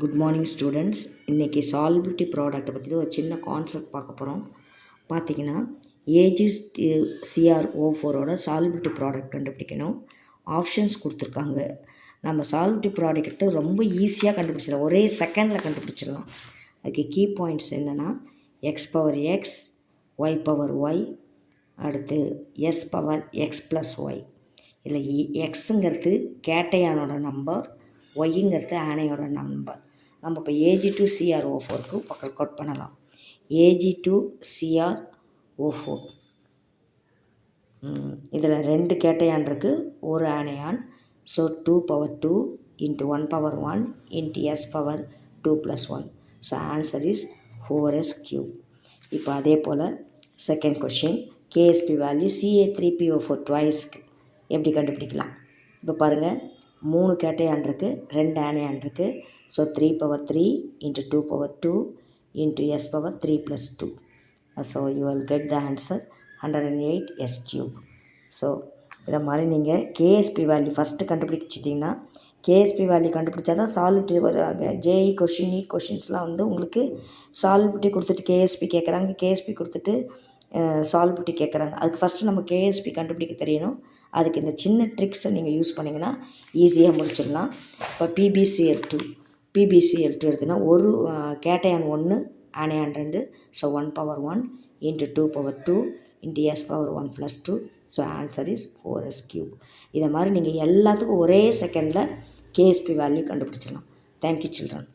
Good morning students. இன்றைக்கி solubility ப்ராடக்ட்டை பற்றி ஒரு சின்ன கான்செப்ட் பார்க்க போகிறோம். பார்த்திங்கன்னா ஏஜிஸ் CrO4ஓட சால்பிலிட்டி ப்ராடக்ட் கண்டுபிடிக்கணும். ஆப்ஷன்ஸ் கொடுத்துருக்காங்க. நம்ம சால்பிலிட்டி ப்ராடக்ட்டை ரொம்ப ஈஸியாக கண்டுபிடிச்சிடலாம், ஒரே செகண்டில் கண்டுபிடிச்சிடலாம். அதுக்கு கீ பாயிண்ட்ஸ் என்னென்னா x⁻x, y⁻y, அடுத்து s⁻x+y. இதில் எக்ஸுங்கிறது கேட்டையானோட நம்பர், ஒய்ங்கிறது ஆனையோட நம்பர். நம்ம இப்போ Ag2CrO4க்கு ஒர்க் அவுட் பண்ணலாம். Ag2CrO4 இதில் 2 கேட்டையான் இருக்குது, ஒரு ஆனையான். So 2/2 × 1/1 × s⁻2+1. So answer is 4s³. இப்போ அதே போல் second question, KSP value Ca3PO4 ட்வைஸ்க்கு எப்படி கண்டுபிடிக்கலாம்? இப்போ பாருங்கள், 3 கேட்டையான் இருக்குது, 2 ஆனையான் இருக்குது. So 3/3 × 2/2 × s⁻3+2. So you will get the answer 108s³. So இதை மாதிரி நீங்கள் KSP வேல்யூ ஃபஸ்ட்டு கண்டுபிடிச்சிட்டிங்கன்னா, KSP வேல்யூ கண்டுபிடிச்சா தான் சால்விட்டி வராங்க. JEE கொஷின், நீட் கொஷின்ஸ்லாம் வந்து உங்களுக்கு சால்விட்டி கொடுத்துட்டு KSP கேட்குறாங்க, KSP கொடுத்துட்டு சால்விட்டி கேட்குறாங்க. அதுக்கு ஃபஸ்ட்டு நம்ம KSP கண்டுபிடிக்க தெரியணும். அதுக்கு இந்த சின்ன ட்ரிக்ஸை நீங்கள் யூஸ் பண்ணிங்கன்னா ஈஸியாக முடிச்சிடலாம். இப்போ PbCl2 எடுத்துன்னா ஒரு cation 1, ஆனையான் 2. So 1/1 × 2/2 × s⁻1+2. So answer is 4s³. இதை மாதிரி நீங்கள் எல்லாத்துக்கும் ஒரே செகண்டில் KSP வேல்யூ கண்டுபிடிச்சிடலாம். Thank you children.